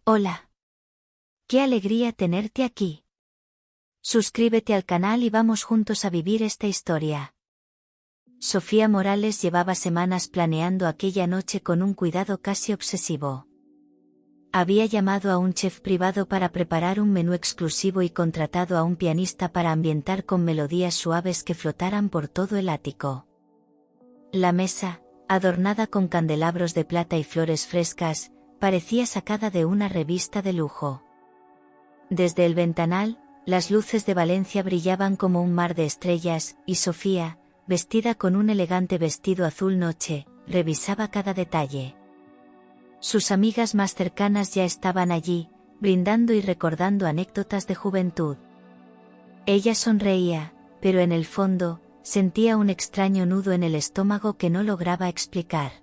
Hola. Qué alegría tenerte aquí. Suscríbete al canal y vamos juntos a vivir esta historia. Sofía Morales llevaba semanas planeando aquella noche con un cuidado casi obsesivo. Había llamado a un chef privado para preparar un menú exclusivo y contratado a un pianista para ambientar con melodías suaves que flotaran por todo el ático. La mesa, adornada con candelabros de plata y flores frescas, parecía sacada de una revista de lujo. Desde el ventanal, las luces de Valencia brillaban como un mar de estrellas, y Sofía, vestida con un elegante vestido azul noche, revisaba cada detalle. Sus amigas más cercanas ya estaban allí, brindando y recordando anécdotas de juventud. Ella sonreía, pero en el fondo, sentía un extraño nudo en el estómago que no lograba explicar.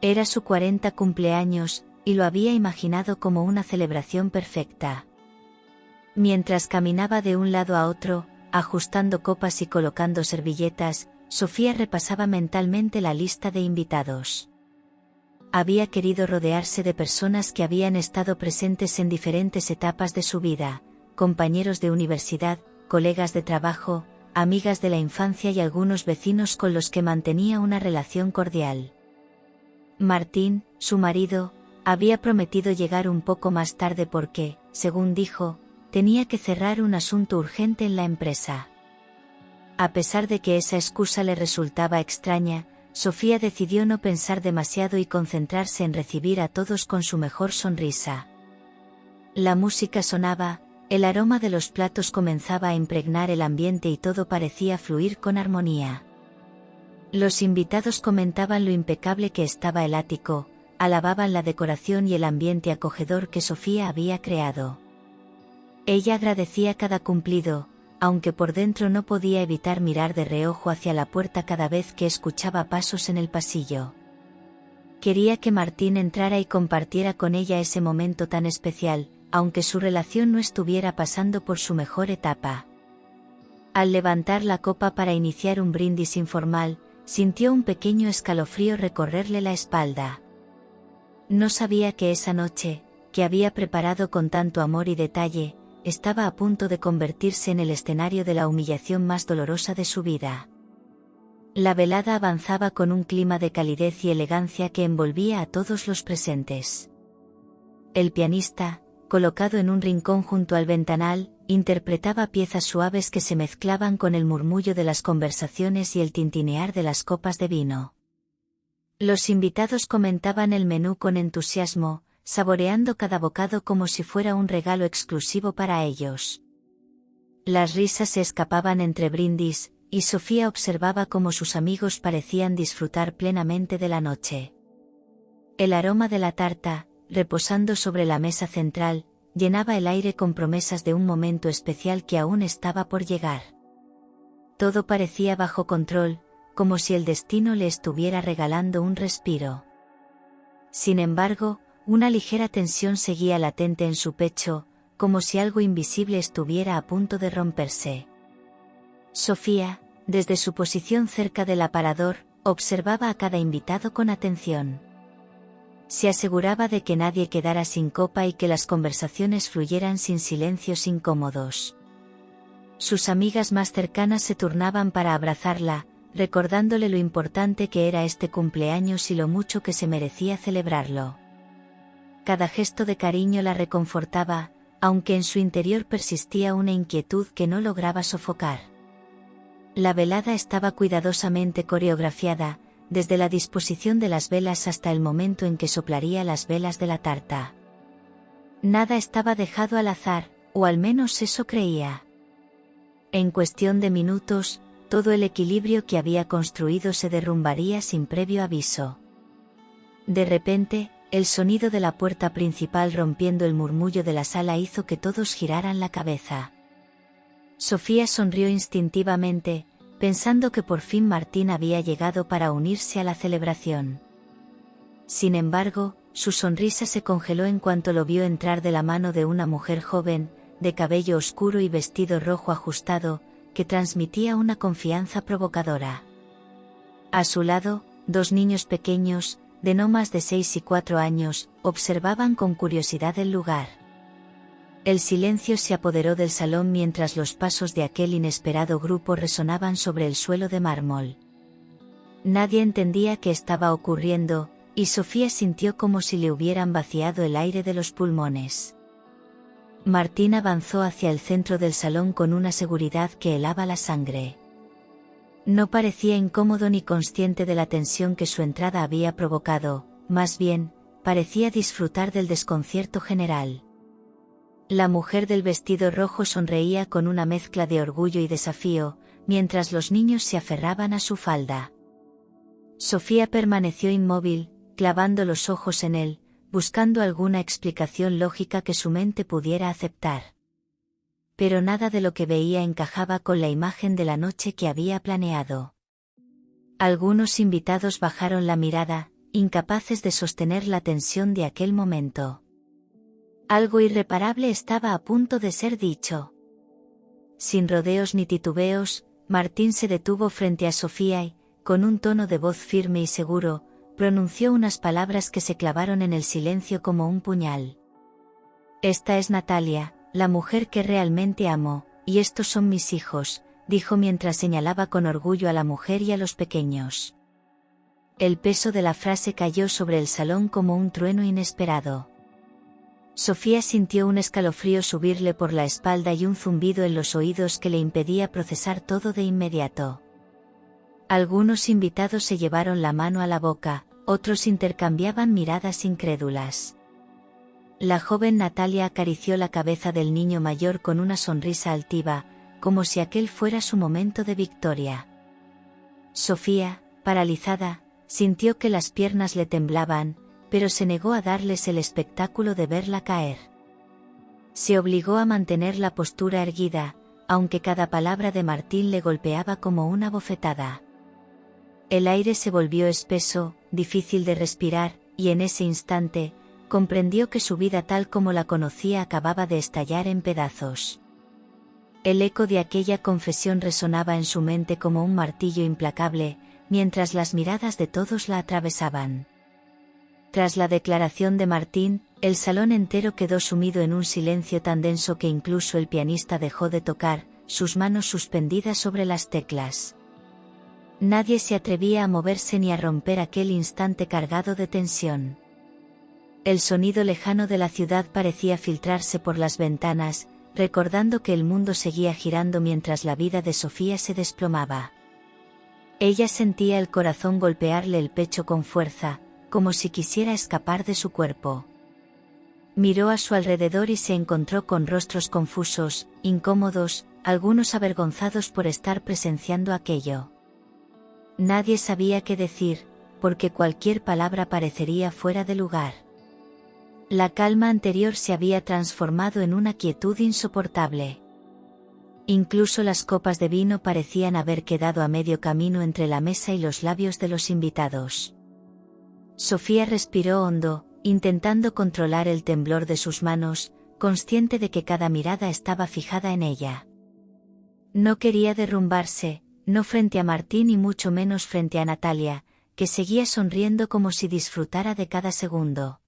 Era su 40 cumpleaños, y lo había imaginado como una celebración perfecta. Mientras caminaba de un lado a otro, ajustando copas y colocando servilletas, Sofía repasaba mentalmente la lista de invitados. Había querido rodearse de personas que habían estado presentes en diferentes etapas de su vida, compañeros de universidad, colegas de trabajo, amigas de la infancia y algunos vecinos con los que mantenía una relación cordial. Martín, su marido, había prometido llegar un poco más tarde porque, según dijo, tenía que cerrar un asunto urgente en la empresa. A pesar de que esa excusa le resultaba extraña, Sofía decidió no pensar demasiado y concentrarse en recibir a todos con su mejor sonrisa. La música sonaba, el aroma de los platos comenzaba a impregnar el ambiente y todo parecía fluir con armonía. Los invitados comentaban lo impecable que estaba el ático, alababan la decoración y el ambiente acogedor que Sofía había creado. Ella agradecía cada cumplido, aunque por dentro no podía evitar mirar de reojo hacia la puerta cada vez que escuchaba pasos en el pasillo. Quería que Martín entrara y compartiera con ella ese momento tan especial, aunque su relación no estuviera pasando por su mejor etapa. Al levantar la copa para iniciar un brindis informal, sintió un pequeño escalofrío recorrerle la espalda. No sabía que esa noche, que había preparado con tanto amor y detalle, estaba a punto de convertirse en el escenario de la humillación más dolorosa de su vida. La velada avanzaba con un clima de calidez y elegancia que envolvía a todos los presentes. El pianista, colocado en un rincón junto al ventanal, interpretaba piezas suaves que se mezclaban con el murmullo de las conversaciones y el tintinear de las copas de vino. Los invitados comentaban el menú con entusiasmo, saboreando cada bocado como si fuera un regalo exclusivo para ellos. Las risas se escapaban entre brindis, y Sofía observaba cómo sus amigos parecían disfrutar plenamente de la noche. El aroma de la tarta, reposando sobre la mesa central, llenaba el aire con promesas de un momento especial que aún estaba por llegar. Todo parecía bajo control, como si el destino le estuviera regalando un respiro. Sin embargo, una ligera tensión seguía latente en su pecho, como si algo invisible estuviera a punto de romperse. Sofía, desde su posición cerca del aparador, observaba a cada invitado con atención. Se aseguraba de que nadie quedara sin copa y que las conversaciones fluyeran sin silencios incómodos. Sus amigas más cercanas se turnaban para abrazarla, recordándole lo importante que era este cumpleaños y lo mucho que se merecía celebrarlo. Cada gesto de cariño la reconfortaba, aunque en su interior persistía una inquietud que no lograba sofocar. La velada estaba cuidadosamente coreografiada, desde la disposición de las velas hasta el momento en que soplaría las velas de la tarta. Nada estaba dejado al azar, o al menos eso creía. En cuestión de minutos, todo el equilibrio que había construido se derrumbaría sin previo aviso. De repente, el sonido de la puerta principal rompiendo el murmullo de la sala hizo que todos giraran la cabeza. Sofía sonrió instintivamente, pensando que por fin Martín había llegado para unirse a la celebración. Sin embargo, su sonrisa se congeló en cuanto lo vio entrar de la mano de una mujer joven, de cabello oscuro y vestido rojo ajustado, que transmitía una confianza provocadora. A su lado, dos niños pequeños, de no más de 6 y 4 años, observaban con curiosidad el lugar. El silencio se apoderó del salón mientras los pasos de aquel inesperado grupo resonaban sobre el suelo de mármol. Nadie entendía qué estaba ocurriendo, y Sofía sintió como si le hubieran vaciado el aire de los pulmones. Martín avanzó hacia el centro del salón con una seguridad que helaba la sangre. No parecía incómodo ni consciente de la tensión que su entrada había provocado, más bien, parecía disfrutar del desconcierto general. La mujer del vestido rojo sonreía con una mezcla de orgullo y desafío, mientras los niños se aferraban a su falda. Sofía permaneció inmóvil, clavando los ojos en él, buscando alguna explicación lógica que su mente pudiera aceptar. Pero nada de lo que veía encajaba con la imagen de la noche que había planeado. Algunos invitados bajaron la mirada, incapaces de sostener la tensión de aquel momento. Algo irreparable estaba a punto de ser dicho. Sin rodeos ni titubeos, Martín se detuvo frente a Sofía y, con un tono de voz firme y seguro, pronunció unas palabras que se clavaron en el silencio como un puñal. «Esta es Natalia, la mujer que realmente amo, y estos son mis hijos», dijo mientras señalaba con orgullo a la mujer y a los pequeños. El peso de la frase cayó sobre el salón como un trueno inesperado. Sofía sintió un escalofrío subirle por la espalda y un zumbido en los oídos que le impedía procesar todo de inmediato. Algunos invitados se llevaron la mano a la boca, otros intercambiaban miradas incrédulas. La joven Natalia acarició la cabeza del niño mayor con una sonrisa altiva, como si aquel fuera su momento de victoria. Sofía, paralizada, sintió que las piernas le temblaban, pero se negó a darles el espectáculo de verla caer. Se obligó a mantener la postura erguida, aunque cada palabra de Martín le golpeaba como una bofetada. El aire se volvió espeso, difícil de respirar, y en ese instante, comprendió que su vida tal como la conocía acababa de estallar en pedazos. El eco de aquella confesión resonaba en su mente como un martillo implacable, mientras las miradas de todos la atravesaban. Tras la declaración de Martín, el salón entero quedó sumido en un silencio tan denso que incluso el pianista dejó de tocar, sus manos suspendidas sobre las teclas. Nadie se atrevía a moverse ni a romper aquel instante cargado de tensión. El sonido lejano de la ciudad parecía filtrarse por las ventanas, recordando que el mundo seguía girando mientras la vida de Sofía se desplomaba. Ella sentía el corazón golpearle el pecho con fuerza, como si quisiera escapar de su cuerpo. Miró a su alrededor y se encontró con rostros confusos, incómodos, algunos avergonzados por estar presenciando aquello. Nadie sabía qué decir, porque cualquier palabra parecería fuera de lugar. La calma anterior se había transformado en una quietud insoportable. Incluso las copas de vino parecían haber quedado a medio camino entre la mesa y los labios de los invitados. Sofía respiró hondo, intentando controlar el temblor de sus manos, consciente de que cada mirada estaba fijada en ella. No quería derrumbarse, no frente a Martín y mucho menos frente a Natalia, que seguía sonriendo como si disfrutara de cada segundo.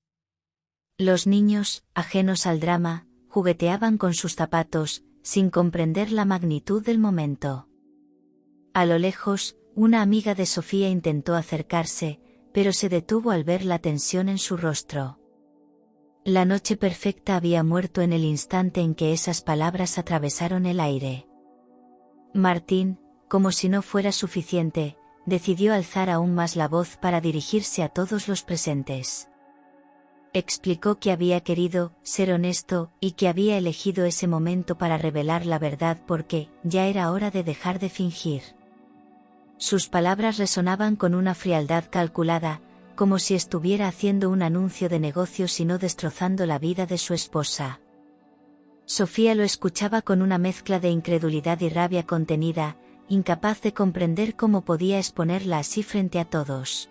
Los niños, ajenos al drama, jugueteaban con sus zapatos, sin comprender la magnitud del momento. A lo lejos, una amiga de Sofía intentó acercarse, pero se detuvo al ver la tensión en su rostro. La noche perfecta había muerto en el instante en que esas palabras atravesaron el aire. Martín, como si no fuera suficiente, decidió alzar aún más la voz para dirigirse a todos los presentes. Explicó que había querido ser honesto y que había elegido ese momento para revelar la verdad porque ya era hora de dejar de fingir. Sus palabras resonaban con una frialdad calculada, como si estuviera haciendo un anuncio de negocios y no destrozando la vida de su esposa. Sofía lo escuchaba con una mezcla de incredulidad y rabia contenida, incapaz de comprender cómo podía exponerla así frente a todos.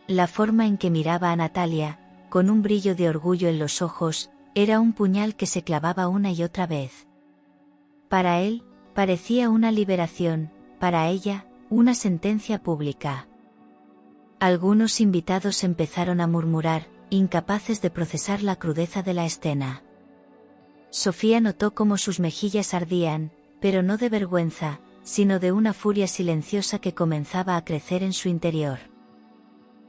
La forma en que miraba a Natalia, con un brillo de orgullo en los ojos, era un puñal que se clavaba una y otra vez. Para él, parecía una liberación, para ella, una sentencia pública. Algunos invitados empezaron a murmurar, incapaces de procesar la crudeza de la escena. Sofía notó cómo sus mejillas ardían, pero no de vergüenza, sino de una furia silenciosa que comenzaba a crecer en su interior.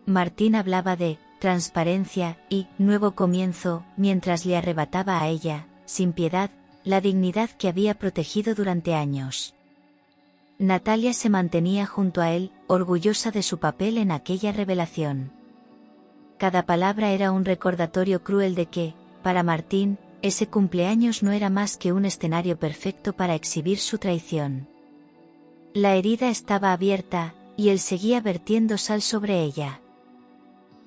Martín hablaba de transparencia y nuevo comienzo, mientras le arrebataba a ella, sin piedad, la dignidad que había protegido durante años. Natalia se mantenía junto a él, orgullosa de su papel en aquella revelación. Cada palabra era un recordatorio cruel de que, para Martín, ese cumpleaños no era más que un escenario perfecto para exhibir su traición. La herida estaba abierta, y él seguía vertiendo sal sobre ella.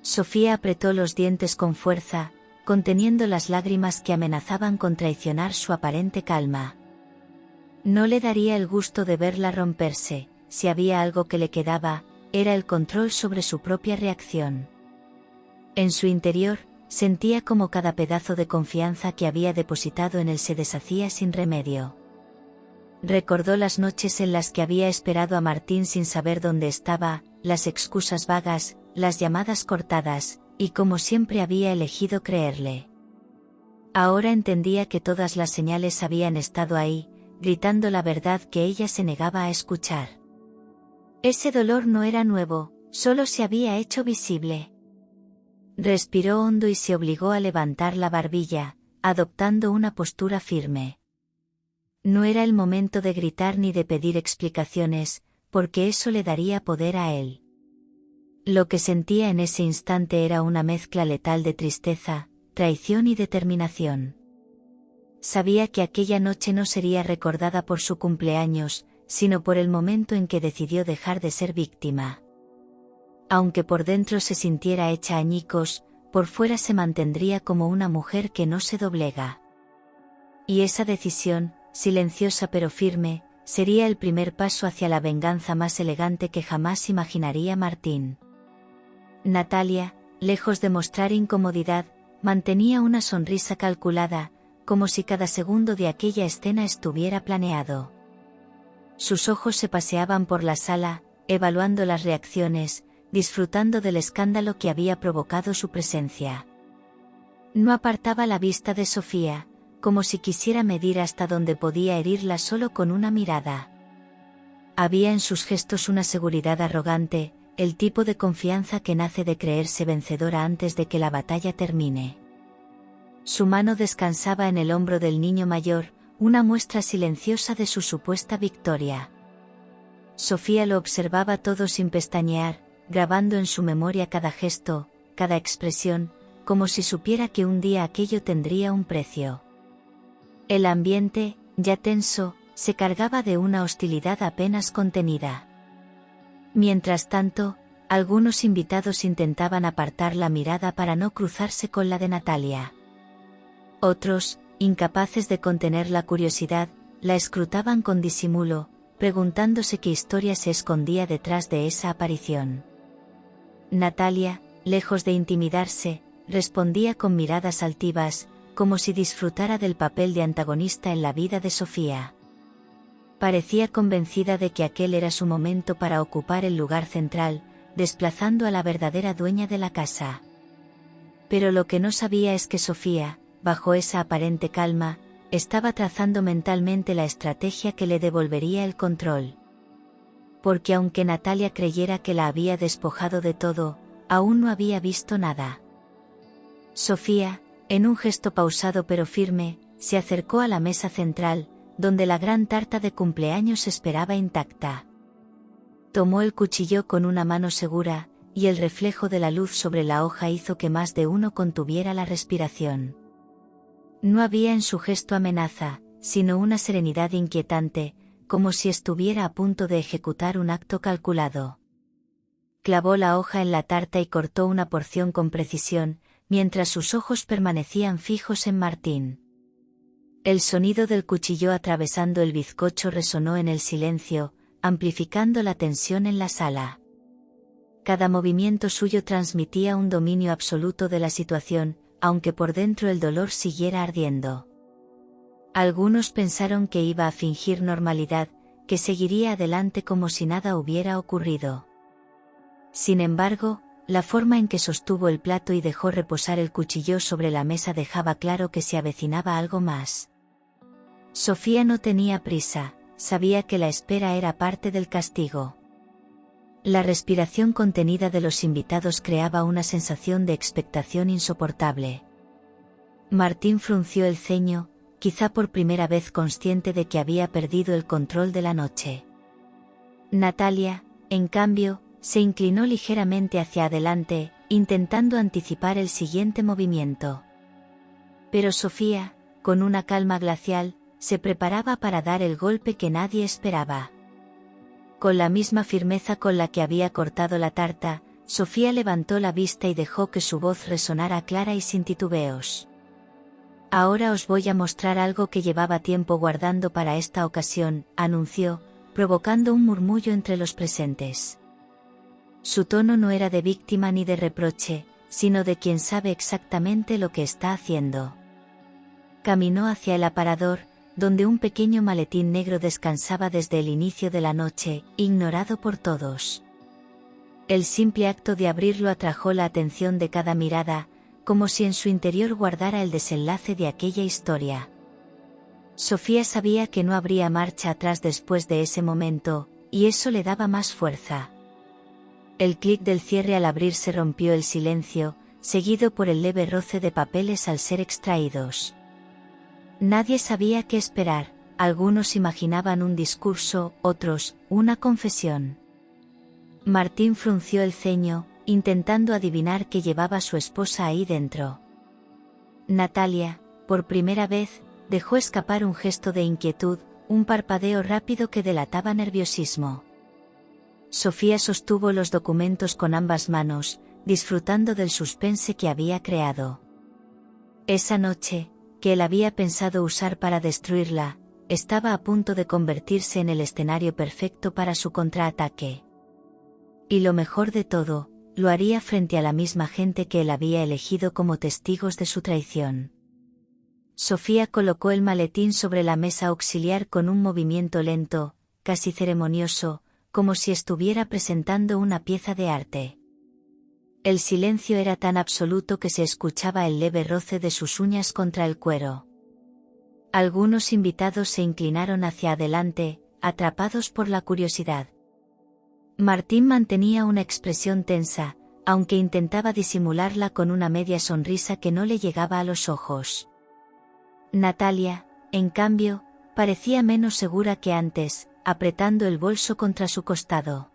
Sofía apretó los dientes con fuerza, conteniendo las lágrimas que amenazaban con traicionar su aparente calma. No le daría el gusto de verla romperse, si había algo que le quedaba, era el control sobre su propia reacción. En su interior, sentía como cada pedazo de confianza que había depositado en él se deshacía sin remedio. Recordó las noches en las que había esperado a Martín sin saber dónde estaba, las excusas vagas, las llamadas cortadas, y como siempre había elegido creerle. Ahora entendía que todas las señales habían estado ahí, gritando la verdad que ella se negaba a escuchar. Ese dolor no era nuevo, solo se había hecho visible. Respiró hondo y se obligó a levantar la barbilla, adoptando una postura firme. No era el momento de gritar ni de pedir explicaciones, porque eso le daría poder a él. Lo que sentía en ese instante era una mezcla letal de tristeza, traición y determinación. Sabía que aquella noche no sería recordada por su cumpleaños, sino por el momento en que decidió dejar de ser víctima. Aunque por dentro se sintiera hecha añicos, por fuera se mantendría como una mujer que no se doblega. Y esa decisión, silenciosa pero firme, sería el primer paso hacia la venganza más elegante que jamás imaginaría Martín. Natalia, lejos de mostrar incomodidad, mantenía una sonrisa calculada, como si cada segundo de aquella escena estuviera planeado. Sus ojos se paseaban por la sala, evaluando las reacciones, disfrutando del escándalo que había provocado su presencia. No apartaba la vista de Sofía, como si quisiera medir hasta dónde podía herirla solo con una mirada. Había en sus gestos una seguridad arrogante, el tipo de confianza que nace de creerse vencedora antes de que la batalla termine. Su mano descansaba en el hombro del niño mayor, una muestra silenciosa de su supuesta victoria. Sofía lo observaba todo sin pestañear, grabando en su memoria cada gesto, cada expresión, como si supiera que un día aquello tendría un precio. El ambiente, ya tenso, se cargaba de una hostilidad apenas contenida. Mientras tanto, algunos invitados intentaban apartar la mirada para no cruzarse con la de Natalia. Otros, incapaces de contener la curiosidad, la escrutaban con disimulo, preguntándose qué historia se escondía detrás de esa aparición. Natalia, lejos de intimidarse, respondía con miradas altivas, como si disfrutara del papel de antagonista en la vida de Sofía. Parecía convencida de que aquel era su momento para ocupar el lugar central, desplazando a la verdadera dueña de la casa. Pero lo que no sabía es que Sofía, bajo esa aparente calma, estaba trazando mentalmente la estrategia que le devolvería el control. Porque aunque Natalia creyera que la había despojado de todo, aún no había visto nada. Sofía, en un gesto pausado pero firme, se acercó a la mesa central, donde la gran tarta de cumpleaños esperaba intacta. Tomó el cuchillo con una mano segura, y el reflejo de la luz sobre la hoja hizo que más de uno contuviera la respiración. No había en su gesto amenaza, sino una serenidad inquietante, como si estuviera a punto de ejecutar un acto calculado. Clavó la hoja en la tarta y cortó una porción con precisión, mientras sus ojos permanecían fijos en Martín. El sonido del cuchillo atravesando el bizcocho resonó en el silencio, amplificando la tensión en la sala. Cada movimiento suyo transmitía un dominio absoluto de la situación, aunque por dentro el dolor siguiera ardiendo. Algunos pensaron que iba a fingir normalidad, que seguiría adelante como si nada hubiera ocurrido. Sin embargo, la forma en que sostuvo el plato y dejó reposar el cuchillo sobre la mesa dejaba claro que se avecinaba algo más. Sofía no tenía prisa, sabía que la espera era parte del castigo. La respiración contenida de los invitados creaba una sensación de expectación insoportable. Martín frunció el ceño, quizá por primera vez consciente de que había perdido el control de la noche. Natalia, en cambio, se inclinó ligeramente hacia adelante, intentando anticipar el siguiente movimiento. Pero Sofía, con una calma glacial, se preparaba para dar el golpe que nadie esperaba. Con la misma firmeza con la que había cortado la tarta, Sofía levantó la vista y dejó que su voz resonara clara y sin titubeos. «Ahora os voy a mostrar algo que llevaba tiempo guardando para esta ocasión», anunció, provocando un murmullo entre los presentes. Su tono no era de víctima ni de reproche, sino de quien sabe exactamente lo que está haciendo. Caminó hacia el aparador, donde un pequeño maletín negro descansaba desde el inicio de la noche, ignorado por todos. El simple acto de abrirlo atrajo la atención de cada mirada, como si en su interior guardara el desenlace de aquella historia. Sofía sabía que no habría marcha atrás después de ese momento, y eso le daba más fuerza. El clic del cierre al abrirse rompió el silencio, seguido por el leve roce de papeles al ser extraídos. Nadie sabía qué esperar, algunos imaginaban un discurso, otros, una confesión. Martín frunció el ceño, intentando adivinar qué llevaba su esposa ahí dentro. Natalia, por primera vez, dejó escapar un gesto de inquietud, un parpadeo rápido que delataba nerviosismo. Sofía sostuvo los documentos con ambas manos, disfrutando del suspense que había creado. Esa noche, que él había pensado usar para destruirla, estaba a punto de convertirse en el escenario perfecto para su contraataque. Y lo mejor de todo, lo haría frente a la misma gente que él había elegido como testigos de su traición. Sofía colocó el maletín sobre la mesa auxiliar con un movimiento lento, casi ceremonioso, como si estuviera presentando una pieza de arte. El silencio era tan absoluto que se escuchaba el leve roce de sus uñas contra el cuero. Algunos invitados se inclinaron hacia adelante, atrapados por la curiosidad. Martín mantenía una expresión tensa, aunque intentaba disimularla con una media sonrisa que no le llegaba a los ojos. Natalia, en cambio, parecía menos segura que antes, apretando el bolso contra su costado.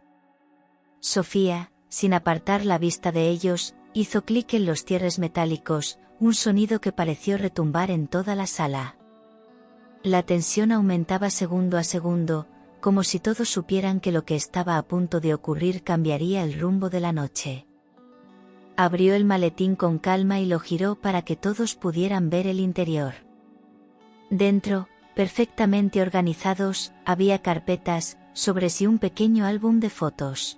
Sofía, sin apartar la vista de ellos, hizo clic en los cierres metálicos, un sonido que pareció retumbar en toda la sala. La tensión aumentaba segundo a segundo, como si todos supieran que lo que estaba a punto de ocurrir cambiaría el rumbo de la noche. Abrió el maletín con calma y lo giró para que todos pudieran ver el interior. Dentro, perfectamente organizados, había carpetas, sobres y un pequeño álbum de fotos.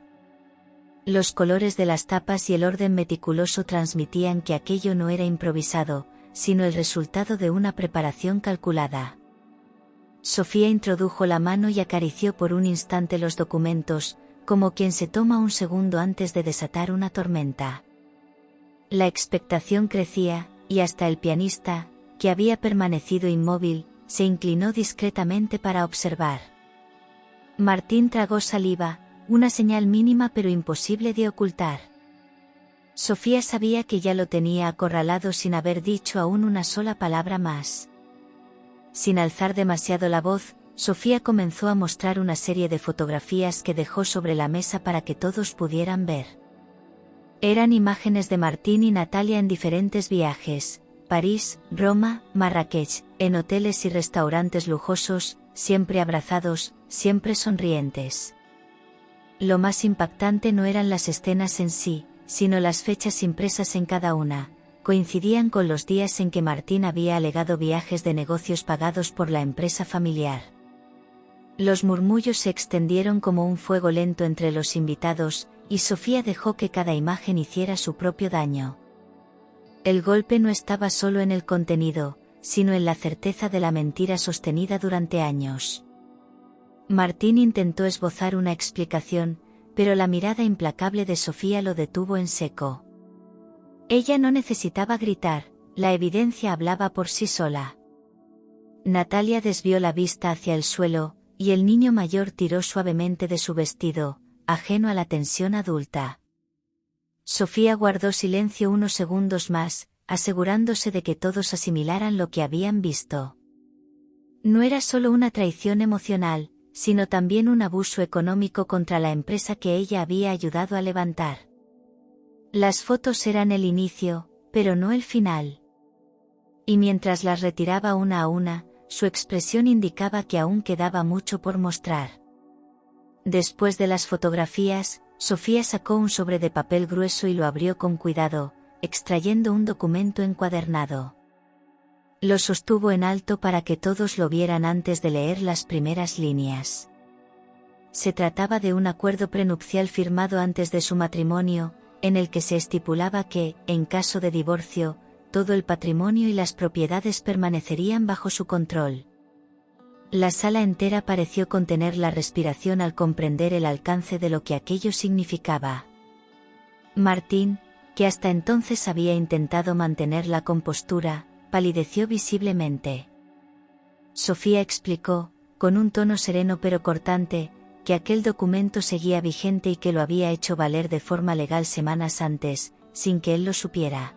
Los colores de las tapas y el orden meticuloso transmitían que aquello no era improvisado, sino el resultado de una preparación calculada. Sofía introdujo la mano y acarició por un instante los documentos, como quien se toma un segundo antes de desatar una tormenta. La expectación crecía, y hasta el pianista, que había permanecido inmóvil, se inclinó discretamente para observar. Martín tragó saliva, una señal mínima pero imposible de ocultar. Sofía sabía que ya lo tenía acorralado sin haber dicho aún una sola palabra más. Sin alzar demasiado la voz, Sofía comenzó a mostrar una serie de fotografías que dejó sobre la mesa para que todos pudieran ver. Eran imágenes de Martín y Natalia en diferentes viajes: París, Roma, Marrakech, en hoteles y restaurantes lujosos, siempre abrazados, siempre sonrientes. Lo más impactante no eran las escenas en sí, sino las fechas impresas en cada una. Coincidían con los días en que Martín había alegado viajes de negocios pagados por la empresa familiar. Los murmullos se extendieron como un fuego lento entre los invitados, y Sofía dejó que cada imagen hiciera su propio daño. El golpe no estaba solo en el contenido, sino en la certeza de la mentira sostenida durante años. Martín intentó esbozar una explicación, pero la mirada implacable de Sofía lo detuvo en seco. Ella no necesitaba gritar, la evidencia hablaba por sí sola. Natalia desvió la vista hacia el suelo, y el niño mayor tiró suavemente de su vestido, ajeno a la tensión adulta. Sofía guardó silencio unos segundos más, asegurándose de que todos asimilaran lo que habían visto. No era solo una traición emocional, sino también un abuso económico contra la empresa que ella había ayudado a levantar. Las fotos eran el inicio, pero no el final. Y mientras las retiraba una a una, su expresión indicaba que aún quedaba mucho por mostrar. Después de las fotografías, Sofía sacó un sobre de papel grueso y lo abrió con cuidado, extrayendo un documento encuadernado. Lo sostuvo en alto para que todos lo vieran antes de leer las primeras líneas. Se trataba de un acuerdo prenupcial firmado antes de su matrimonio, en el que se estipulaba que, en caso de divorcio, todo el patrimonio y las propiedades permanecerían bajo su control. La sala entera pareció contener la respiración al comprender el alcance de lo que aquello significaba. Martín, que hasta entonces había intentado mantener la compostura, palideció visiblemente. Sofía explicó, con un tono sereno pero cortante, que aquel documento seguía vigente y que lo había hecho valer de forma legal semanas antes, sin que él lo supiera.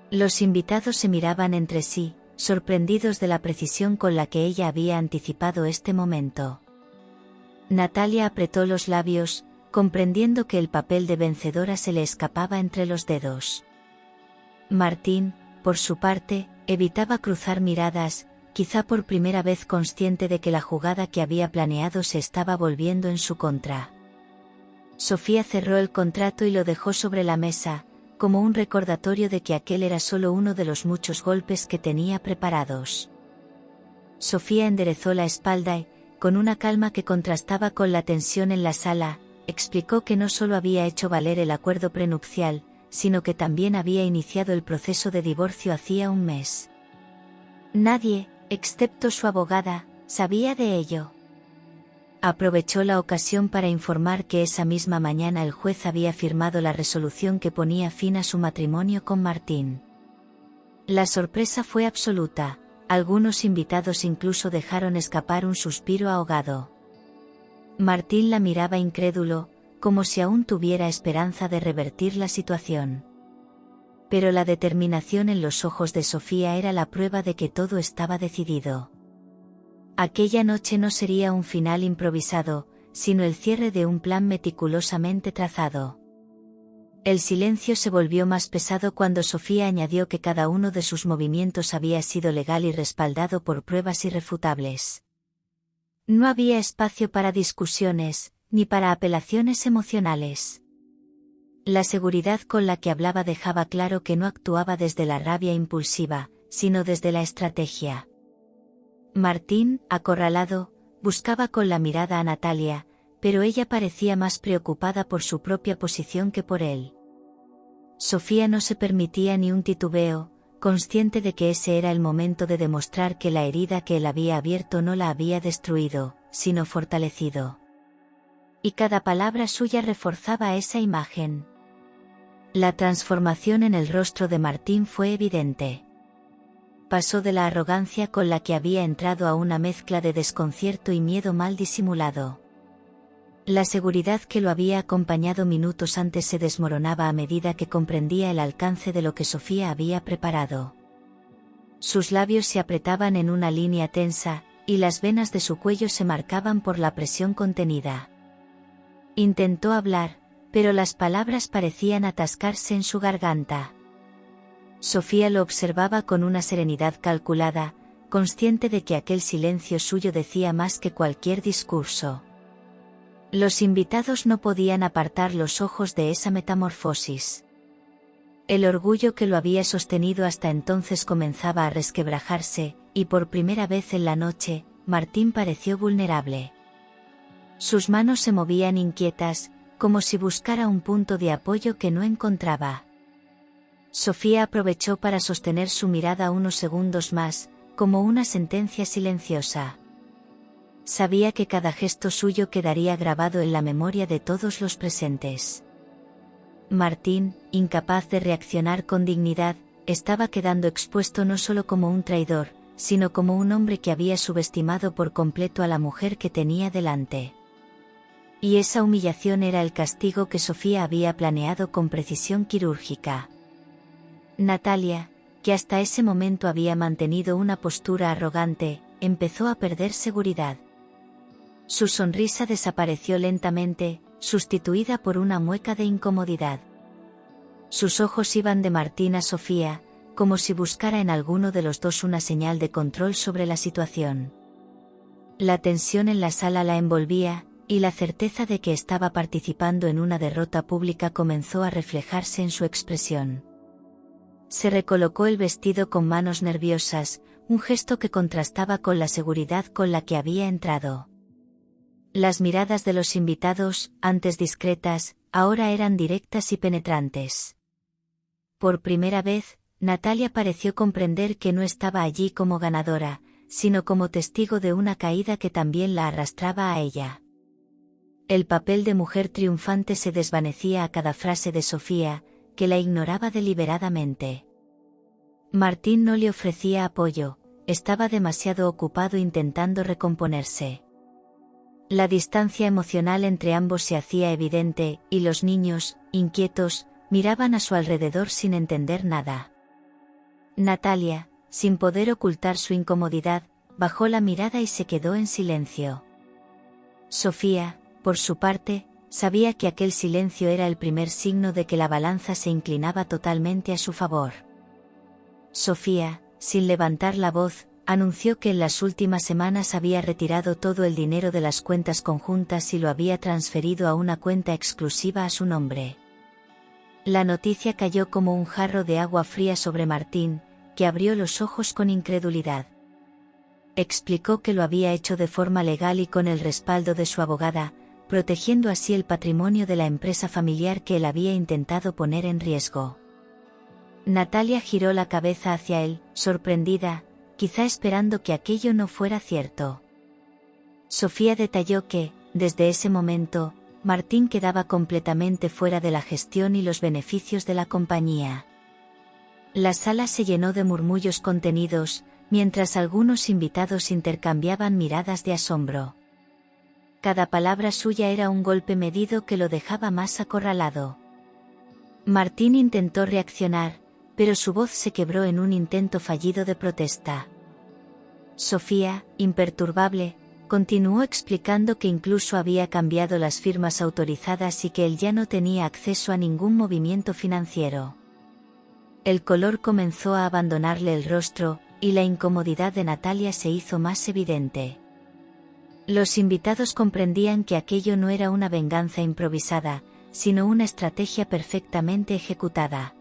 Los invitados se miraban entre sí, sorprendidos de la precisión con la que ella había anticipado este momento. Natalia apretó los labios, comprendiendo que el papel de vencedora se le escapaba entre los dedos. Martín, por su parte, evitaba cruzar miradas, quizá por primera vez consciente de que la jugada que había planeado se estaba volviendo en su contra. Sofía cerró el contrato y lo dejó sobre la mesa, como un recordatorio de que aquel era solo uno de los muchos golpes que tenía preparados. Sofía enderezó la espalda y, con una calma que contrastaba con la tensión en la sala, explicó que no solo había hecho valer el acuerdo prenupcial, sino que también había iniciado el proceso de divorcio hacía un mes. Nadie, excepto su abogada, sabía de ello. Aprovechó la ocasión para informar que esa misma mañana el juez había firmado la resolución que ponía fin a su matrimonio con Martín. La sorpresa fue absoluta, algunos invitados incluso dejaron escapar un suspiro ahogado. Martín la miraba incrédulo, como si aún tuviera esperanza de revertir la situación. Pero la determinación en los ojos de Sofía era la prueba de que todo estaba decidido. Aquella noche no sería un final improvisado, sino el cierre de un plan meticulosamente trazado. El silencio se volvió más pesado cuando Sofía añadió que cada uno de sus movimientos había sido legal y respaldado por pruebas irrefutables. No había espacio para discusiones, ni para apelaciones emocionales. La seguridad con la que hablaba dejaba claro que no actuaba desde la rabia impulsiva, sino desde la estrategia. Martín, acorralado, buscaba con la mirada a Natalia, pero ella parecía más preocupada por su propia posición que por él. Sofía no se permitía ni un titubeo, consciente de que ese era el momento de demostrar que la herida que él había abierto no la había destruido, sino fortalecido. Y cada palabra suya reforzaba esa imagen. La transformación en el rostro de Martín fue evidente. Pasó de la arrogancia con la que había entrado a una mezcla de desconcierto y miedo mal disimulado. La seguridad que lo había acompañado minutos antes se desmoronaba a medida que comprendía el alcance de lo que Sofía había preparado. Sus labios se apretaban en una línea tensa, y las venas de su cuello se marcaban por la presión contenida. Intentó hablar, pero las palabras parecían atascarse en su garganta. Sofía lo observaba con una serenidad calculada, consciente de que aquel silencio suyo decía más que cualquier discurso. Los invitados no podían apartar los ojos de esa metamorfosis. El orgullo que lo había sostenido hasta entonces comenzaba a resquebrajarse, y por primera vez en la noche, Martín pareció vulnerable. Sus manos se movían inquietas, como si buscara un punto de apoyo que no encontraba. Sofía aprovechó para sostener su mirada unos segundos más, como una sentencia silenciosa. Sabía que cada gesto suyo quedaría grabado en la memoria de todos los presentes. Martín, incapaz de reaccionar con dignidad, estaba quedando expuesto no solo como un traidor, sino como un hombre que había subestimado por completo a la mujer que tenía delante. Y esa humillación era el castigo que Sofía había planeado con precisión quirúrgica. Natalia, que hasta ese momento había mantenido una postura arrogante, empezó a perder seguridad. Su sonrisa desapareció lentamente, sustituida por una mueca de incomodidad. Sus ojos iban de Martín a Sofía, como si buscara en alguno de los dos una señal de control sobre la situación. La tensión en la sala la envolvía, y la certeza de que estaba participando en una derrota pública comenzó a reflejarse en su expresión. Se recolocó el vestido con manos nerviosas, un gesto que contrastaba con la seguridad con la que había entrado. Las miradas de los invitados, antes discretas, ahora eran directas y penetrantes. Por primera vez, Natalia pareció comprender que no estaba allí como ganadora, sino como testigo de una caída que también la arrastraba a ella. El papel de mujer triunfante se desvanecía a cada frase de Sofía, que la ignoraba deliberadamente. Martín no le ofrecía apoyo, estaba demasiado ocupado intentando recomponerse. La distancia emocional entre ambos se hacía evidente, y los niños, inquietos, miraban a su alrededor sin entender nada. Natalia, sin poder ocultar su incomodidad, bajó la mirada y se quedó en silencio. Sofía, por su parte, sabía que aquel silencio era el primer signo de que la balanza se inclinaba totalmente a su favor. Sofía, sin levantar la voz, anunció que en las últimas semanas había retirado todo el dinero de las cuentas conjuntas y lo había transferido a una cuenta exclusiva a su nombre. La noticia cayó como un jarro de agua fría sobre Martín, que abrió los ojos con incredulidad. Explicó que lo había hecho de forma legal y con el respaldo de su abogada, protegiendo así el patrimonio de la empresa familiar que él había intentado poner en riesgo. Natalia giró la cabeza hacia él, sorprendida, quizá esperando que aquello no fuera cierto. Sofía detalló que, desde ese momento, Martín quedaba completamente fuera de la gestión y los beneficios de la compañía. La sala se llenó de murmullos contenidos, mientras algunos invitados intercambiaban miradas de asombro. Cada palabra suya era un golpe medido que lo dejaba más acorralado. Martín intentó reaccionar, pero su voz se quebró en un intento fallido de protesta. Sofía, imperturbable, continuó explicando que incluso había cambiado las firmas autorizadas y que él ya no tenía acceso a ningún movimiento financiero. El color comenzó a abandonarle el rostro, y la incomodidad de Natalia se hizo más evidente. Los invitados comprendían que aquello no era una venganza improvisada, sino una estrategia perfectamente ejecutada.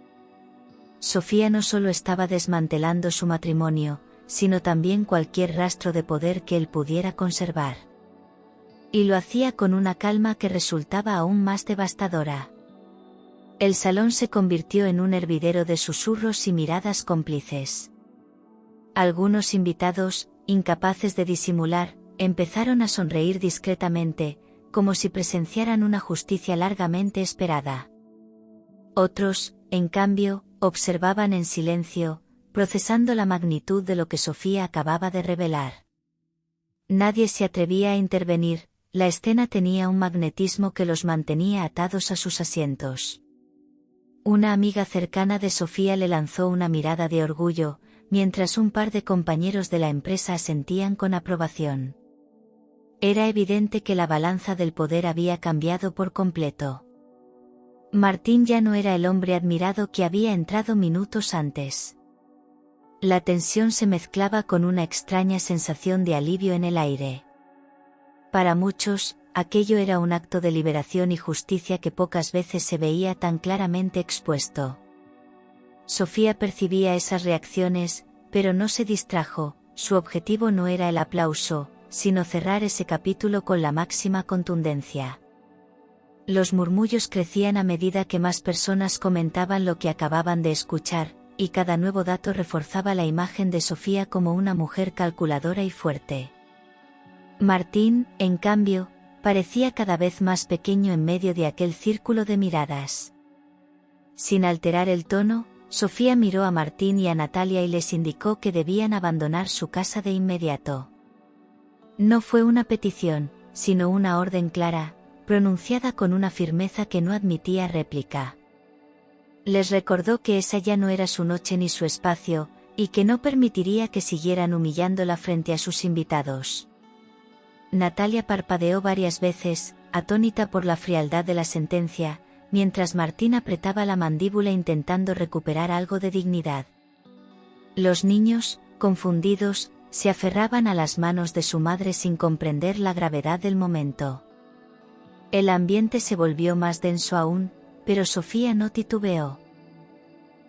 Sofía no solo estaba desmantelando su matrimonio, sino también cualquier rastro de poder que él pudiera conservar. Y lo hacía con una calma que resultaba aún más devastadora. El salón se convirtió en un hervidero de susurros y miradas cómplices. Algunos invitados, incapaces de disimular, empezaron a sonreír discretamente, como si presenciaran una justicia largamente esperada. Otros, en cambio, observaban en silencio, procesando la magnitud de lo que Sofía acababa de revelar. Nadie se atrevía a intervenir, la escena tenía un magnetismo que los mantenía atados a sus asientos. Una amiga cercana de Sofía le lanzó una mirada de orgullo, mientras un par de compañeros de la empresa asentían con aprobación. Era evidente que la balanza del poder había cambiado por completo. Martín ya no era el hombre admirado que había entrado minutos antes. La tensión se mezclaba con una extraña sensación de alivio en el aire. Para muchos, aquello era un acto de liberación y justicia que pocas veces se veía tan claramente expuesto. Sofía percibía esas reacciones, pero no se distrajo, su objetivo no era el aplauso, sino cerrar ese capítulo con la máxima contundencia. Los murmullos crecían a medida que más personas comentaban lo que acababan de escuchar, y cada nuevo dato reforzaba la imagen de Sofía como una mujer calculadora y fuerte. Martín, en cambio, parecía cada vez más pequeño en medio de aquel círculo de miradas. Sin alterar el tono, Sofía miró a Martín y a Natalia y les indicó que debían abandonar su casa de inmediato. No fue una petición, sino una orden clara, pronunciada con una firmeza que no admitía réplica. Les recordó que esa ya no era su noche ni su espacio, y que no permitiría que siguieran humillándola frente a sus invitados. Natalia parpadeó varias veces, atónita por la frialdad de la sentencia, mientras Martín apretaba la mandíbula intentando recuperar algo de dignidad. Los niños, confundidos, se aferraban a las manos de su madre sin comprender la gravedad del momento. El ambiente se volvió más denso aún, pero Sofía no titubeó.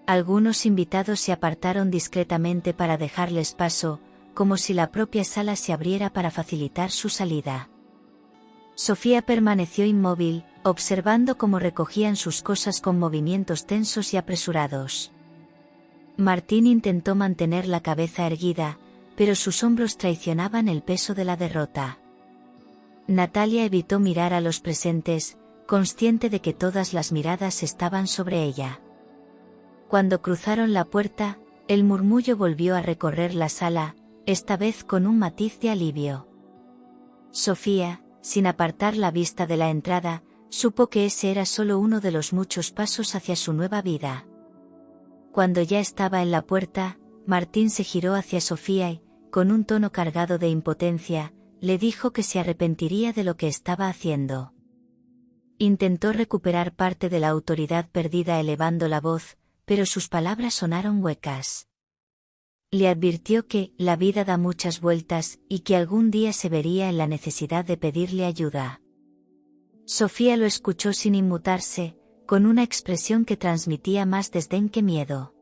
Algunos invitados se apartaron discretamente para dejarles paso, como si la propia sala se abriera para facilitar su salida. Sofía permaneció inmóvil, observando cómo recogían sus cosas con movimientos tensos y apresurados. Martín intentó mantener la cabeza erguida, pero sus hombros traicionaban el peso de la derrota. Natalia evitó mirar a los presentes, consciente de que todas las miradas estaban sobre ella. Cuando cruzaron la puerta, el murmullo volvió a recorrer la sala, esta vez con un matiz de alivio. Sofía, sin apartar la vista de la entrada, supo que ese era solo uno de los muchos pasos hacia su nueva vida. Cuando ya estaba en la puerta, Martín se giró hacia Sofía y, con un tono cargado de impotencia, le dijo que se arrepentiría de lo que estaba haciendo. Intentó recuperar parte de la autoridad perdida elevando la voz, pero sus palabras sonaron huecas. Le advirtió que la vida da muchas vueltas y que algún día se vería en la necesidad de pedirle ayuda. Sofía lo escuchó sin inmutarse, con una expresión que transmitía más desdén que miedo.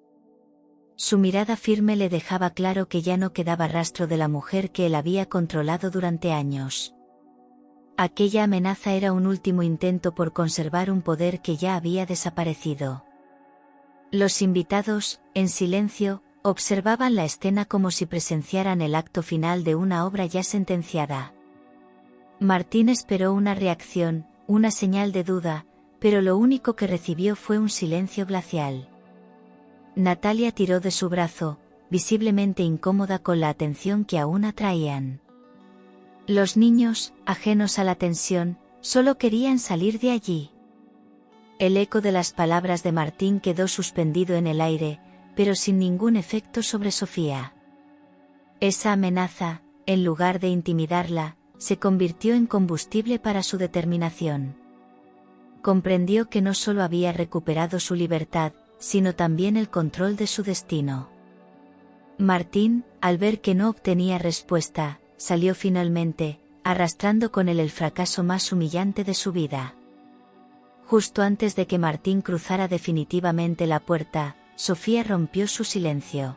Su mirada firme le dejaba claro que ya no quedaba rastro de la mujer que él había controlado durante años. Aquella amenaza era un último intento por conservar un poder que ya había desaparecido. Los invitados, en silencio, observaban la escena como si presenciaran el acto final de una obra ya sentenciada. Martín esperó una reacción, una señal de duda, pero lo único que recibió fue un silencio glacial. Natalia tiró de su brazo, visiblemente incómoda con la atención que aún atraían. Los niños, ajenos a la tensión, solo querían salir de allí. El eco de las palabras de Martín quedó suspendido en el aire, pero sin ningún efecto sobre Sofía. Esa amenaza, en lugar de intimidarla, se convirtió en combustible para su determinación. Comprendió que no solo había recuperado su libertad, sino también el control de su destino. Martín, al ver que no obtenía respuesta, salió finalmente, arrastrando con él el fracaso más humillante de su vida. Justo antes de que Martín cruzara definitivamente la puerta, Sofía rompió su silencio.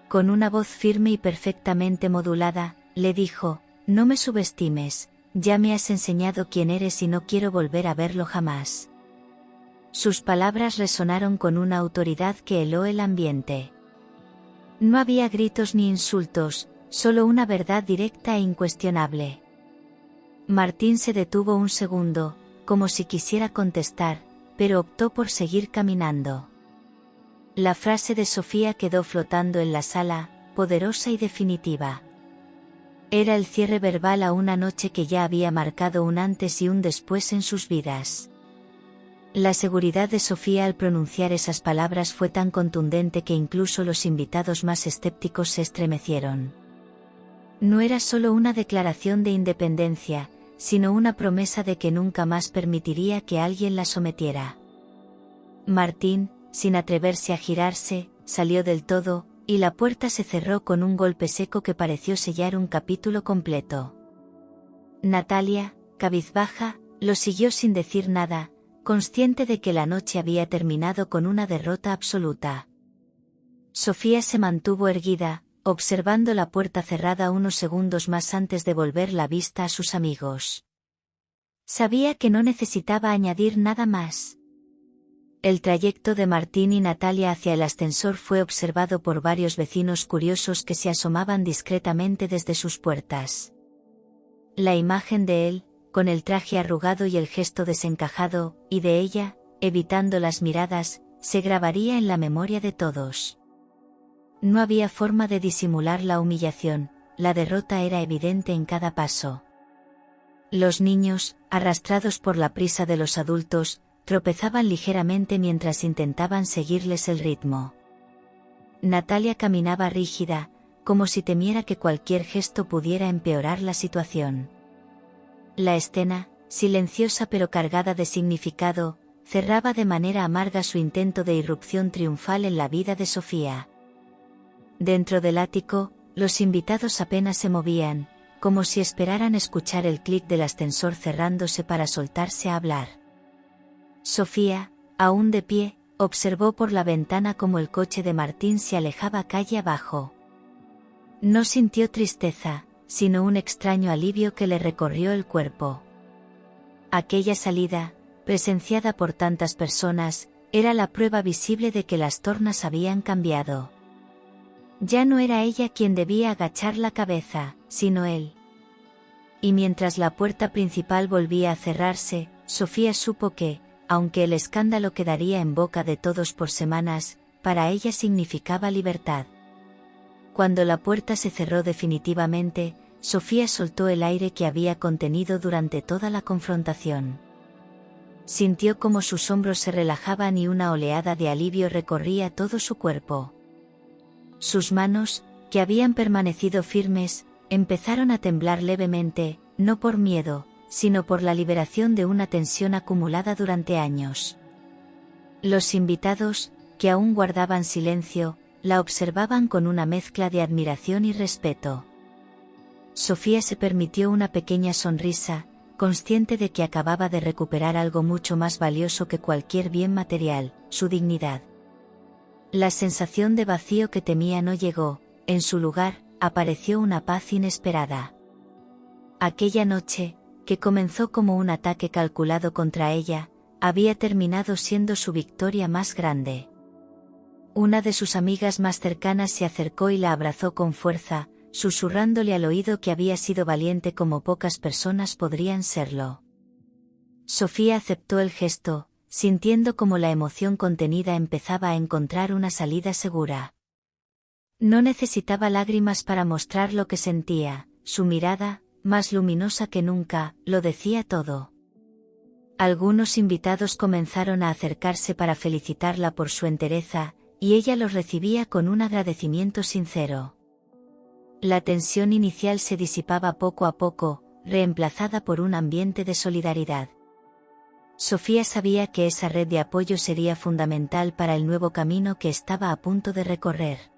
Con una voz firme y perfectamente modulada, le dijo: «No me subestimes, ya me has enseñado quién eres y no quiero volver a verlo jamás». Sus palabras resonaron con una autoridad que heló el ambiente. No había gritos ni insultos, solo una verdad directa e incuestionable. Martín se detuvo un segundo, como si quisiera contestar, pero optó por seguir caminando. La frase de Sofía quedó flotando en la sala, poderosa y definitiva. Era el cierre verbal a una noche que ya había marcado un antes y un después en sus vidas. La seguridad de Sofía al pronunciar esas palabras fue tan contundente que incluso los invitados más escépticos se estremecieron. No era solo una declaración de independencia, sino una promesa de que nunca más permitiría que alguien la sometiera. Martín, sin atreverse a girarse, salió del todo, y la puerta se cerró con un golpe seco que pareció sellar un capítulo completo. Natalia, cabizbaja, lo siguió sin decir nada, consciente de que la noche había terminado con una derrota absoluta. Sofía se mantuvo erguida, observando la puerta cerrada unos segundos más antes de volver la vista a sus amigos. Sabía que no necesitaba añadir nada más. El trayecto de Martín y Natalia hacia el ascensor fue observado por varios vecinos curiosos que se asomaban discretamente desde sus puertas. La imagen de él, con el traje arrugado y el gesto desencajado, y de ella, evitando las miradas, se grabaría en la memoria de todos. No había forma de disimular la humillación, la derrota era evidente en cada paso. Los niños, arrastrados por la prisa de los adultos, tropezaban ligeramente mientras intentaban seguirles el ritmo. Natalia caminaba rígida, como si temiera que cualquier gesto pudiera empeorar la situación. La escena, silenciosa pero cargada de significado, cerraba de manera amarga su intento de irrupción triunfal en la vida de Sofía. Dentro del ático, los invitados apenas se movían, como si esperaran escuchar el clic del ascensor cerrándose para soltarse a hablar. Sofía, aún de pie, observó por la ventana cómo el coche de Martín se alejaba calle abajo. No sintió tristeza, sino un extraño alivio que le recorrió el cuerpo. Aquella salida, presenciada por tantas personas, era la prueba visible de que las tornas habían cambiado. Ya no era ella quien debía agachar la cabeza, sino él. Y mientras la puerta principal volvía a cerrarse, Sofía supo que, aunque el escándalo quedaría en boca de todos por semanas, para ella significaba libertad. Cuando la puerta se cerró definitivamente, Sofía soltó el aire que había contenido durante toda la confrontación. Sintió como sus hombros se relajaban y una oleada de alivio recorría todo su cuerpo. Sus manos, que habían permanecido firmes, empezaron a temblar levemente, no por miedo, sino por la liberación de una tensión acumulada durante años. Los invitados, que aún guardaban silencio, la observaban con una mezcla de admiración y respeto. Sofía se permitió una pequeña sonrisa, consciente de que acababa de recuperar algo mucho más valioso que cualquier bien material, su dignidad. La sensación de vacío que temía no llegó, en su lugar, apareció una paz inesperada. Aquella noche, que comenzó como un ataque calculado contra ella, había terminado siendo su victoria más grande. Una de sus amigas más cercanas se acercó y la abrazó con fuerza, susurrándole al oído que había sido valiente como pocas personas podrían serlo. Sofía aceptó el gesto, sintiendo como la emoción contenida empezaba a encontrar una salida segura. No necesitaba lágrimas para mostrar lo que sentía, su mirada, más luminosa que nunca, lo decía todo. Algunos invitados comenzaron a acercarse para felicitarla por su entereza, y ella los recibía con un agradecimiento sincero. La tensión inicial se disipaba poco a poco, reemplazada por un ambiente de solidaridad. Sofía sabía que esa red de apoyo sería fundamental para el nuevo camino que estaba a punto de recorrer.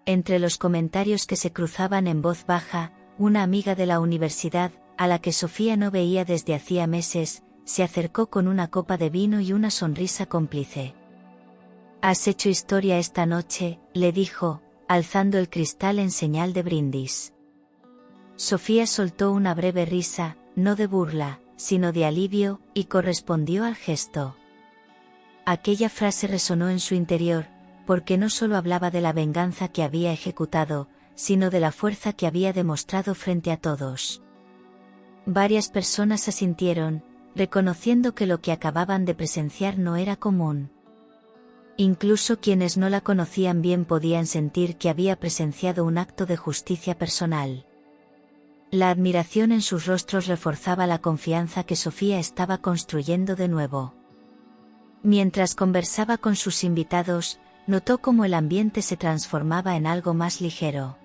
Entre los comentarios que se cruzaban en voz baja, una amiga de la universidad, a la que Sofía no veía desde hacía meses, se acercó con una copa de vino y una sonrisa cómplice. «Has hecho historia esta noche», le dijo, alzando el cristal en señal de brindis. Sofía soltó una breve risa, no de burla, sino de alivio, y correspondió al gesto. Aquella frase resonó en su interior, porque no solo hablaba de la venganza que había ejecutado, sino de la fuerza que había demostrado frente a todos. Varias personas asintieron, reconociendo que lo que acababan de presenciar no era común. Incluso quienes no la conocían bien podían sentir que había presenciado un acto de justicia personal. La admiración en sus rostros reforzaba la confianza que Sofía estaba construyendo de nuevo. Mientras conversaba con sus invitados, notó cómo el ambiente se transformaba en algo más ligero.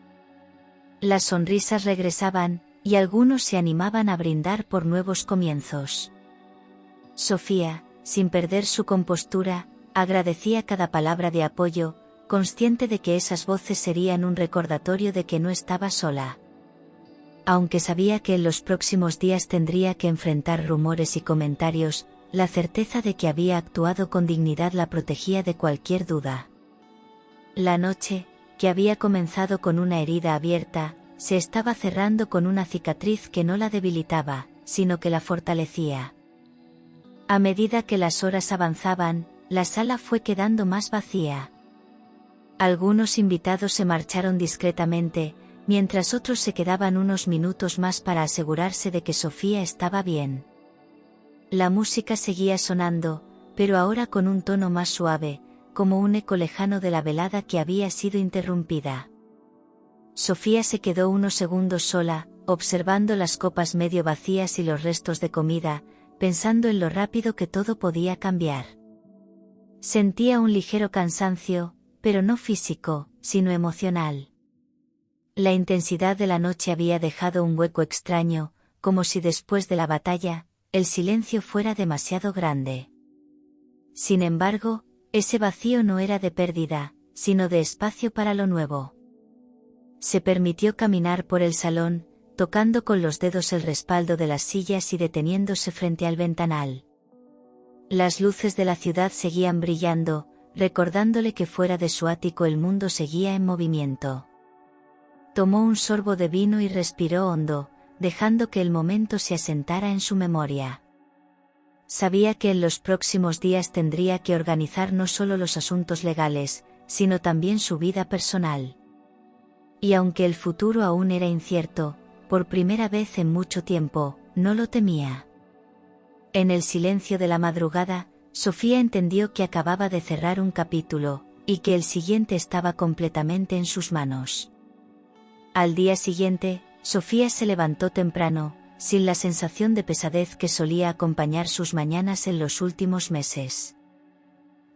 Las sonrisas regresaban, y algunos se animaban a brindar por nuevos comienzos. Sofía, sin perder su compostura, agradecía cada palabra de apoyo, consciente de que esas voces serían un recordatorio de que no estaba sola. Aunque sabía que en los próximos días tendría que enfrentar rumores y comentarios, la certeza de que había actuado con dignidad la protegía de cualquier duda. La noche, que había comenzado con una herida abierta, se estaba cerrando con una cicatriz que no la debilitaba, sino que la fortalecía. A medida que las horas avanzaban, la sala fue quedando más vacía. Algunos invitados se marcharon discretamente, mientras otros se quedaban unos minutos más para asegurarse de que Sofía estaba bien. La música seguía sonando, pero ahora con un tono más suave, como un eco lejano de la velada que había sido interrumpida. Sofía se quedó unos segundos sola, observando las copas medio vacías y los restos de comida, pensando en lo rápido que todo podía cambiar. Sentía un ligero cansancio, pero no físico, sino emocional. La intensidad de la noche había dejado un hueco extraño, como si después de la batalla, el silencio fuera demasiado grande. Sin embargo, ese vacío no era de pérdida, sino de espacio para lo nuevo. Se permitió caminar por el salón, tocando con los dedos el respaldo de las sillas y deteniéndose frente al ventanal. Las luces de la ciudad seguían brillando, recordándole que fuera de su ático el mundo seguía en movimiento. Tomó un sorbo de vino y respiró hondo, dejando que el momento se asentara en su memoria. Sabía que en los próximos días tendría que organizar no solo los asuntos legales, sino también su vida personal. Y aunque el futuro aún era incierto, por primera vez en mucho tiempo, no lo temía. En el silencio de la madrugada, Sofía entendió que acababa de cerrar un capítulo, y que el siguiente estaba completamente en sus manos. Al día siguiente, Sofía se levantó temprano, sin la sensación de pesadez que solía acompañar sus mañanas en los últimos meses.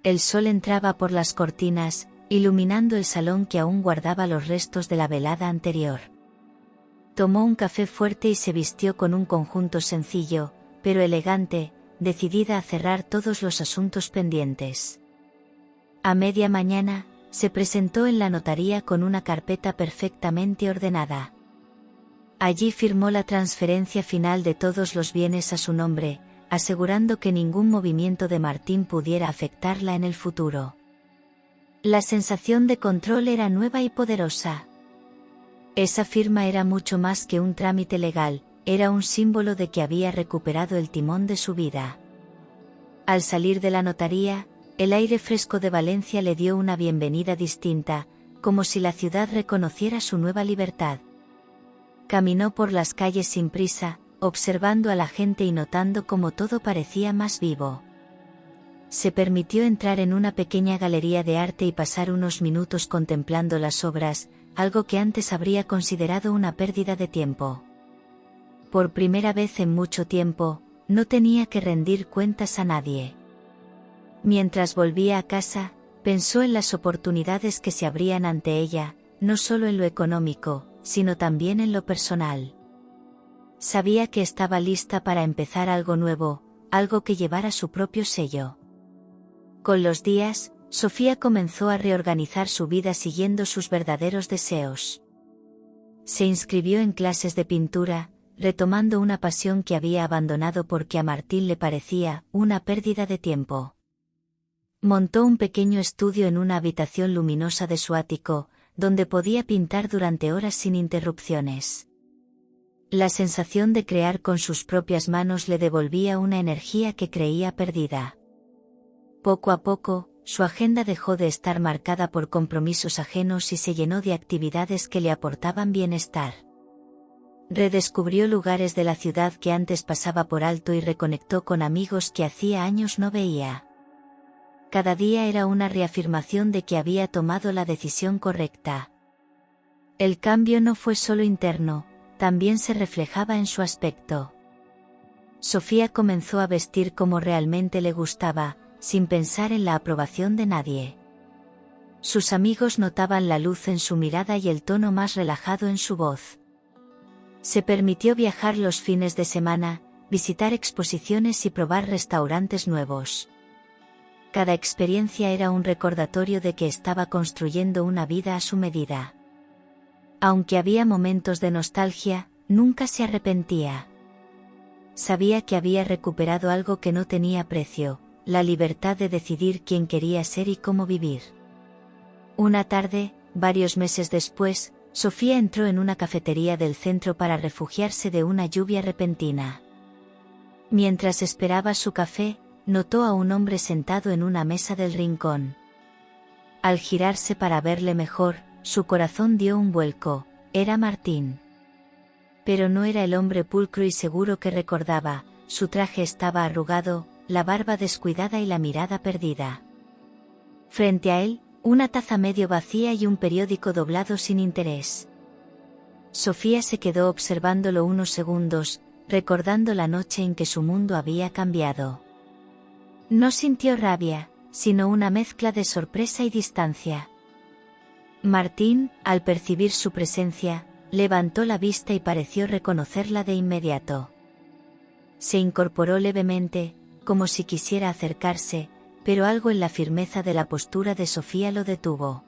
El sol entraba por las cortinas, iluminando el salón que aún guardaba los restos de la velada anterior. Tomó un café fuerte y se vistió con un conjunto sencillo, pero elegante, decidida a cerrar todos los asuntos pendientes. A media mañana, se presentó en la notaría con una carpeta perfectamente ordenada. Allí firmó la transferencia final de todos los bienes a su nombre, asegurando que ningún movimiento de Martín pudiera afectarla en el futuro. La sensación de control era nueva y poderosa. Esa firma era mucho más que un trámite legal, era un símbolo de que había recuperado el timón de su vida. Al salir de la notaría, el aire fresco de Valencia le dio una bienvenida distinta, como si la ciudad reconociera su nueva libertad. Caminó por las calles sin prisa, observando a la gente y notando cómo todo parecía más vivo. Se permitió entrar en una pequeña galería de arte y pasar unos minutos contemplando las obras, algo que antes habría considerado una pérdida de tiempo. Por primera vez en mucho tiempo, no tenía que rendir cuentas a nadie. Mientras volvía a casa, pensó en las oportunidades que se abrían ante ella, no solo en lo económico, sino también en lo personal. Sabía que estaba lista para empezar algo nuevo, algo que llevara su propio sello. Con los días, Sofía comenzó a reorganizar su vida siguiendo sus verdaderos deseos. Se inscribió en clases de pintura, retomando una pasión que había abandonado porque a Martín le parecía una pérdida de tiempo. Montó un pequeño estudio en una habitación luminosa de su ático, donde podía pintar durante horas sin interrupciones. La sensación de crear con sus propias manos le devolvía una energía que creía perdida. Poco a poco, su agenda dejó de estar marcada por compromisos ajenos y se llenó de actividades que le aportaban bienestar. Redescubrió lugares de la ciudad que antes pasaba por alto y reconectó con amigos que hacía años no veía. Cada día era una reafirmación de que había tomado la decisión correcta. El cambio no fue solo interno, también se reflejaba en su aspecto. Sofía comenzó a vestir como realmente le gustaba, sin pensar en la aprobación de nadie. Sus amigos notaban la luz en su mirada y el tono más relajado en su voz. Se permitió viajar los fines de semana, visitar exposiciones y probar restaurantes nuevos. Cada experiencia era un recordatorio de que estaba construyendo una vida a su medida. Aunque había momentos de nostalgia, nunca se arrepentía. Sabía que había recuperado algo que no tenía precio, la libertad de decidir quién quería ser y cómo vivir. Una tarde, varios meses después, Sofía entró en una cafetería del centro para refugiarse de una lluvia repentina. Mientras esperaba su café, notó a un hombre sentado en una mesa del rincón. Al girarse para verle mejor, su corazón dio un vuelco, era Martín. Pero no era el hombre pulcro y seguro que recordaba, su traje estaba arrugado, la barba descuidada y la mirada perdida. Frente a él, una taza medio vacía y un periódico doblado sin interés. Sofía se quedó observándolo unos segundos, recordando la noche en que su mundo había cambiado. No sintió rabia, sino una mezcla de sorpresa y distancia. Martín, al percibir su presencia, levantó la vista y pareció reconocerla de inmediato. Se incorporó levemente, como si quisiera acercarse, pero algo en la firmeza de la postura de Sofía lo detuvo.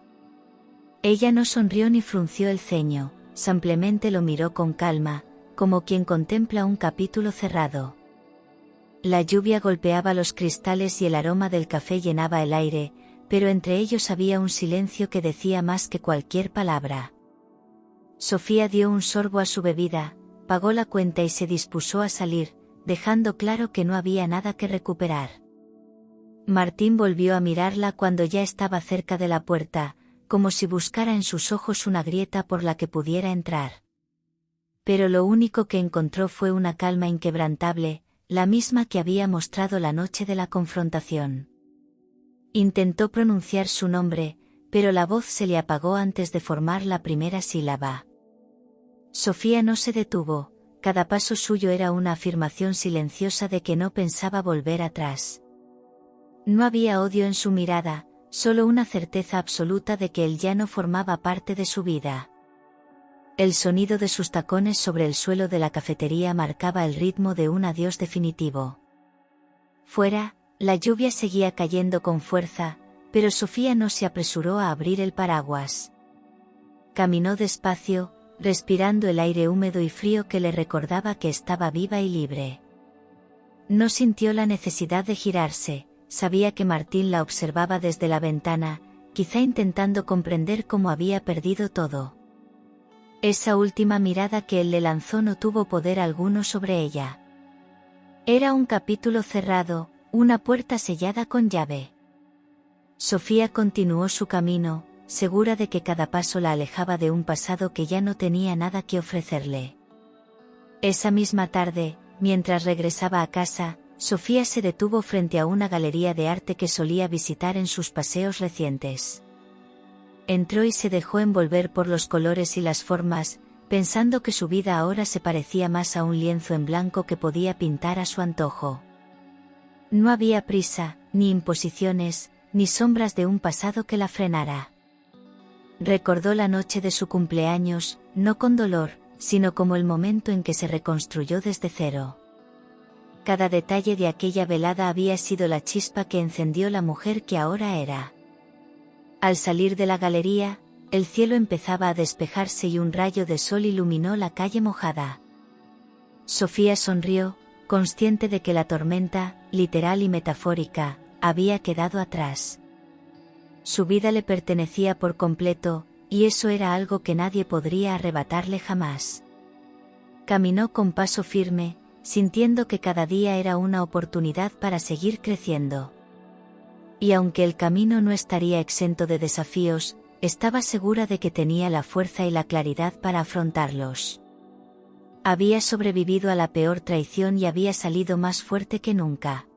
Ella no sonrió ni frunció el ceño, simplemente lo miró con calma, como quien contempla un capítulo cerrado. La lluvia golpeaba los cristales y el aroma del café llenaba el aire, pero entre ellos había un silencio que decía más que cualquier palabra. Sofía dio un sorbo a su bebida, pagó la cuenta y se dispuso a salir, dejando claro que no había nada que recuperar. Martín volvió a mirarla cuando ya estaba cerca de la puerta, como si buscara en sus ojos una grieta por la que pudiera entrar. Pero lo único que encontró fue una calma inquebrantable, la misma que había mostrado la noche de la confrontación. Intentó pronunciar su nombre, pero la voz se le apagó antes de formar la primera sílaba. Sofía no se detuvo, cada paso suyo era una afirmación silenciosa de que no pensaba volver atrás. No había odio en su mirada, solo una certeza absoluta de que él ya no formaba parte de su vida. El sonido de sus tacones sobre el suelo de la cafetería marcaba el ritmo de un adiós definitivo. Fuera, la lluvia seguía cayendo con fuerza, pero Sofía no se apresuró a abrir el paraguas. Caminó despacio, respirando el aire húmedo y frío que le recordaba que estaba viva y libre. No sintió la necesidad de girarse, sabía que Martín la observaba desde la ventana, quizá intentando comprender cómo había perdido todo. Esa última mirada que él le lanzó no tuvo poder alguno sobre ella. Era un capítulo cerrado, una puerta sellada con llave. Sofía continuó su camino, segura de que cada paso la alejaba de un pasado que ya no tenía nada que ofrecerle. Esa misma tarde, mientras regresaba a casa, Sofía se detuvo frente a una galería de arte que solía visitar en sus paseos recientes. Entró y se dejó envolver por los colores y las formas, pensando que su vida ahora se parecía más a un lienzo en blanco que podía pintar a su antojo. No había prisa, ni imposiciones, ni sombras de un pasado que la frenara. Recordó la noche de su cumpleaños, no con dolor, sino como el momento en que se reconstruyó desde cero. Cada detalle de aquella velada había sido la chispa que encendió la mujer que ahora era. Al salir de la galería, el cielo empezaba a despejarse y un rayo de sol iluminó la calle mojada. Sofía sonrió, consciente de que la tormenta, literal y metafórica, había quedado atrás. Su vida le pertenecía por completo, y eso era algo que nadie podría arrebatarle jamás. Caminó con paso firme, sintiendo que cada día era una oportunidad para seguir creciendo. Y aunque el camino no estaría exento de desafíos, estaba segura de que tenía la fuerza y la claridad para afrontarlos. Había sobrevivido a la peor traición y había salido más fuerte que nunca.